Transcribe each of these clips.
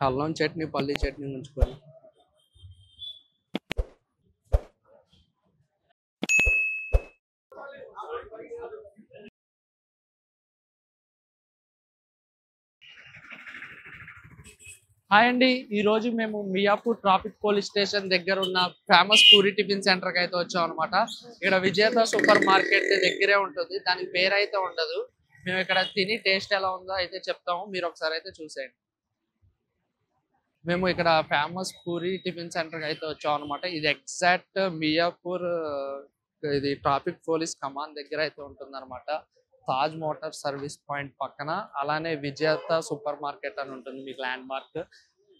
అల్లం చట్నీ పల్లి చట్నీ ఉంచుకొని. హాయ్ అండి, ఈ రోజు మేము మియాపూర్ ట్రాఫిక్ పోలీస్ స్టేషన్ దగ్గర ఉన్న ఫేమస్ పూరి టిఫిన్ సెంటర్కి అయితే వచ్చాం అనమాట. ఇక్కడ విజేత సూపర్ మార్కెట్ దగ్గరే ఉంటుంది, దానికి పేరు అయితే ఉండదు. మేము ఇక్కడ తిని టేస్ట్ ఎలా ఉందో అయితే చెప్తాము, మీరు ఒకసారి అయితే చూసేయండి. మేము ఇక్కడ ఫేమస్ పూరి టిఫిన్ సెంటర్కి అయితే వచ్చాం అనమాట. ఇది ఎగ్జాక్ట్ మియాపూర్ ఇది ట్రాఫిక్ పోలీస్ కమాండ్ దగ్గర అయితే ఉంటుంది అనమాట. తాజ్ మోటార్ సర్వీస్ పాయింట్ పక్కన, అలానే విజేత సూపర్ మార్కెట్ అని ఉంటుంది మీకు ల్యాండ్ మార్క్.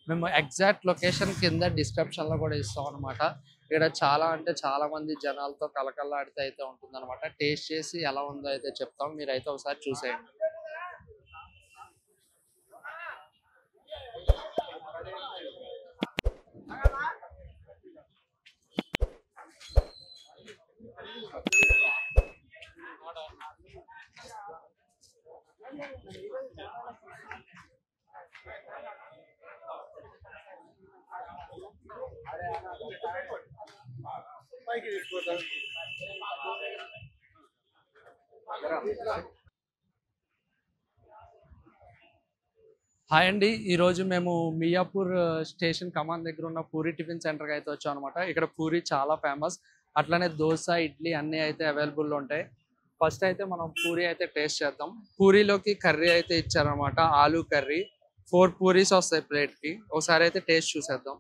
మేము ఎగ్జాక్ట్ లొకేషన్ కింద డిస్క్రిప్షన్ లో కూడా ఇస్తాం అనమాట. ఇక్కడ చాలా అంటే చాలా మంది జనాలతో కలకల్లాడితే అయితే ఉంటుంది అనమాట. టేస్ట్ చేసి ఎలా ఉందో అయితే చెప్తాం, మీరైతే ఒకసారి చూసేయండి. హాయ్ అండి, ఈరోజు మేము మియాపూర్ స్టేషన్ కమాన్ దగ్గర ఉన్న పూరి టిఫిన్ సెంటర్కి అయితే వచ్చాం అనమాట. ఇక్కడ పూరి చాలా ఫేమస్, అట్లనే దోశ ఇడ్లీ అన్నీ అయితే అవైలబుల్లో ఉంటాయి. ఫస్ట్ అయితే మనం పూరి అయితే టేస్ట్ చేద్దాం. పూరీలోకి కర్రీ అయితే ఇచ్చారనమాట, ఆలూ కర్రీ. 4 పూరీస్ వస్తాయి ప్లేట్కి. ఒకసారి అయితే టేస్ట్ చూసేద్దాం.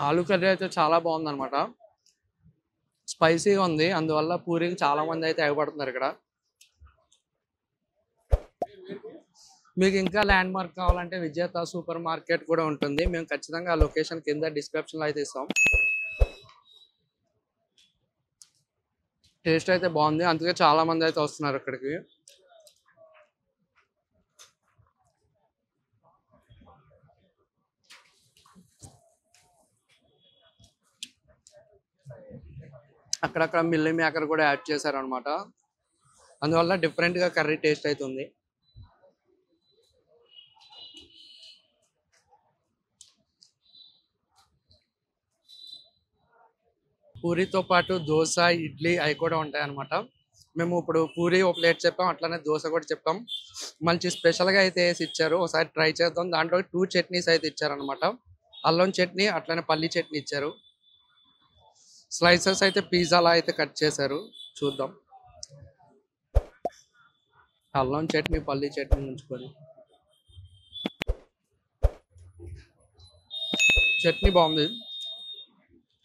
ఆలూ కర్రీ అయితే చాలా బాగుంది అనమాట, స్పైసీగా ఉంది. అందువల్ల పూరీకి చాలా మంది అయితే ఎగబడుతున్నారు ఇక్కడ. మీకు ఇంకా ల్యాండ్ మార్క్ కావాలంటే విజేత సూపర్ మార్కెట్ కూడా ఉంటుంది. మేము ఖచ్చితంగా ఆ లొకేషన్ కింద డిస్క్రిప్షన్ లో అయితే ఇస్తాం. టేస్ట్ అయితే బాగుంది, అందుకే చాలా మంది అయితే వస్తున్నారు ఇక్కడికి. అక్కడక్కడ మిల్లీ మేకర్ కూడా యాడ్ చేశారు అనమాట, అందువల్ల డిఫరెంట్ గా కర్రీ టేస్ట్ అవుతుంది. పూరితో పాటు దోశ ఇడ్లీ అవి కూడా ఉంటాయి అనమాట. మేము ఇప్పుడు పూరి ఒక ప్లేట్ చెప్పాం, అట్లనే దోశ కూడా చెప్పాం. మంచి స్పెషల్గా అయితే వేసి ఇచ్చారు, ఒకసారి ట్రై చేద్దాం. దాంట్లో 2 చట్నీస్ అయితే ఇచ్చారనమాట, అల్లం చట్నీ అట్లనే పల్లి చట్నీ ఇచ్చారు. స్లైసెస్ అయితే పిజ్జాలా అయితే కట్ చేశారు, చూద్దాం. అల్లం చట్నీ పల్లి చట్నీ ఉంచుకొని. చట్నీ బాగుంది,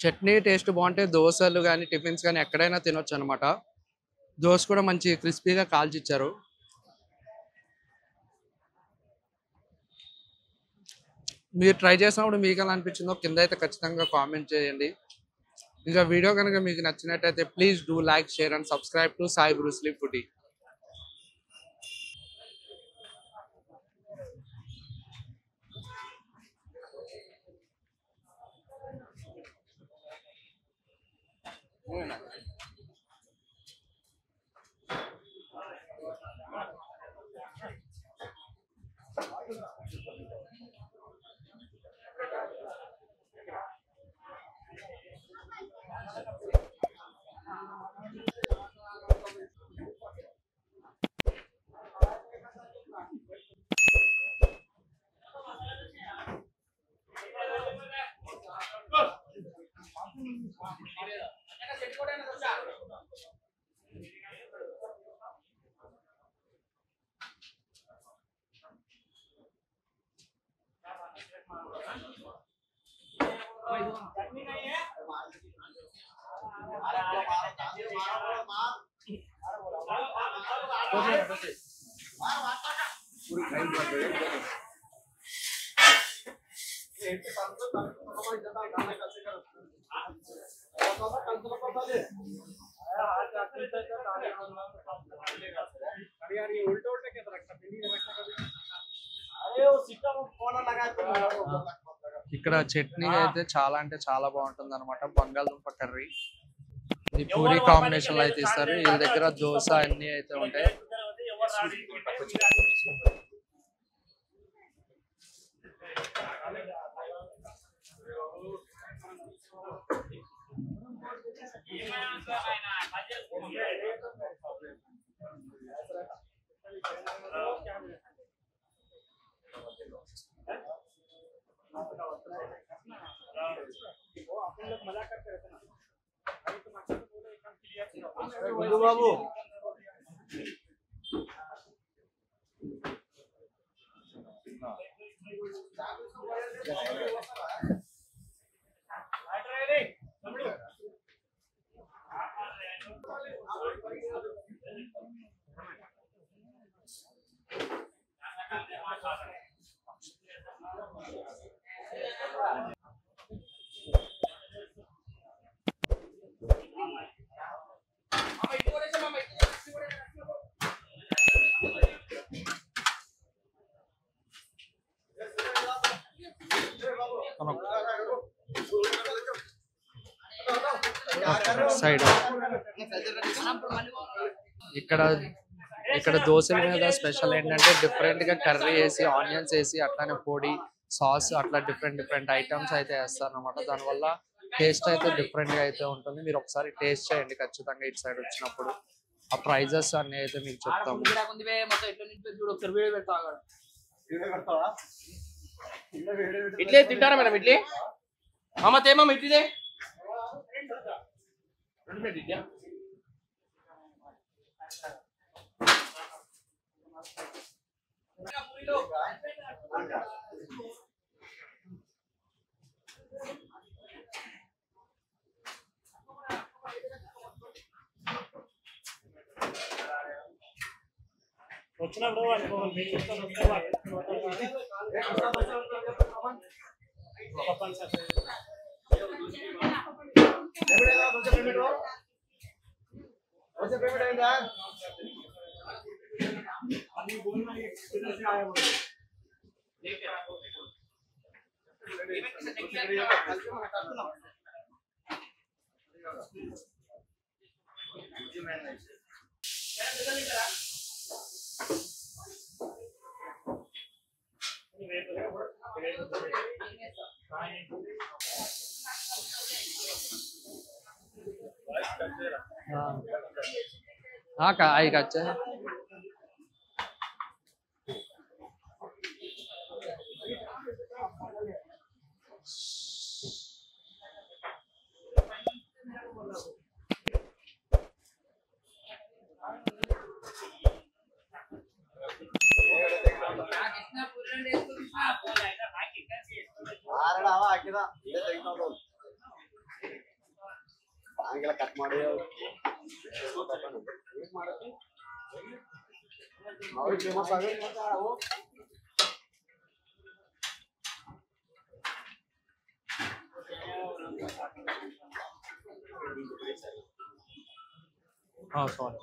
చట్నీ టేస్ట్ బాగుంటే దోశలు కానీ టిఫిన్స్ కానీ ఎక్కడైనా తినొచ్చు అనమాట. దోశ కూడా మంచి క్రిస్పీగా కాల్చిచ్చారు. మీరు ట్రై చేసినప్పుడు మీకు ఎలా అనిపించిందో కింద అయితే ఖచ్చితంగా కామెంట్ చేయండి. ఇంకా వీడియో కనుక మీకు నచ్చినట్టయితే please do like share and subscribe to Sai Bruce Lee foodie. अरे वो सिस्टम फोन लगा ఇక్కడ చట్నీ అయితే చాలా అంటే చాలా బాగుంటుంది అనమాట. బంగాళదుంప కర్రీ ఇది పూరి కాంబినేషన్ లో అయితే ఇస్తారు. వీళ్ళ దగ్గర దోశ అన్ని అయితే ఉంటాయి. బాబు సైడ్ ఇక్కడ ఇక్కడ దోశల మీద స్పెషల్ ఏంటంటే డిఫరెంట్ గా కర్రీ వేసి ఆనియన్స్ వేసి అట్లానే పొడి సాస్ అట్లా డిఫరెంట్ ఐటమ్స్ అయితే వేస్తారు అనమాట. దానివల్ల టేస్ట్ అయితే డిఫరెంట్ గా అయితే ఉంటుంది. మీరు ఒకసారి టేస్ట్ చేయండి ఖచ్చితంగా ఇటు సైడ్ వచ్చినప్పుడు. ఆ ప్రైజెస్ అన్ని అయితే మీకు చెప్తాము. ఇడ్లీ తింటారా మేడం? ఇడ్లీ మామ తేమా ఇడ్లీదే వచ్చినప్పుడు हाँ का आई का अच्छा है। ಕಟ್ ಮಾಡಿ ಫೇಮಸ್ ಆಗ हाँ सॉरी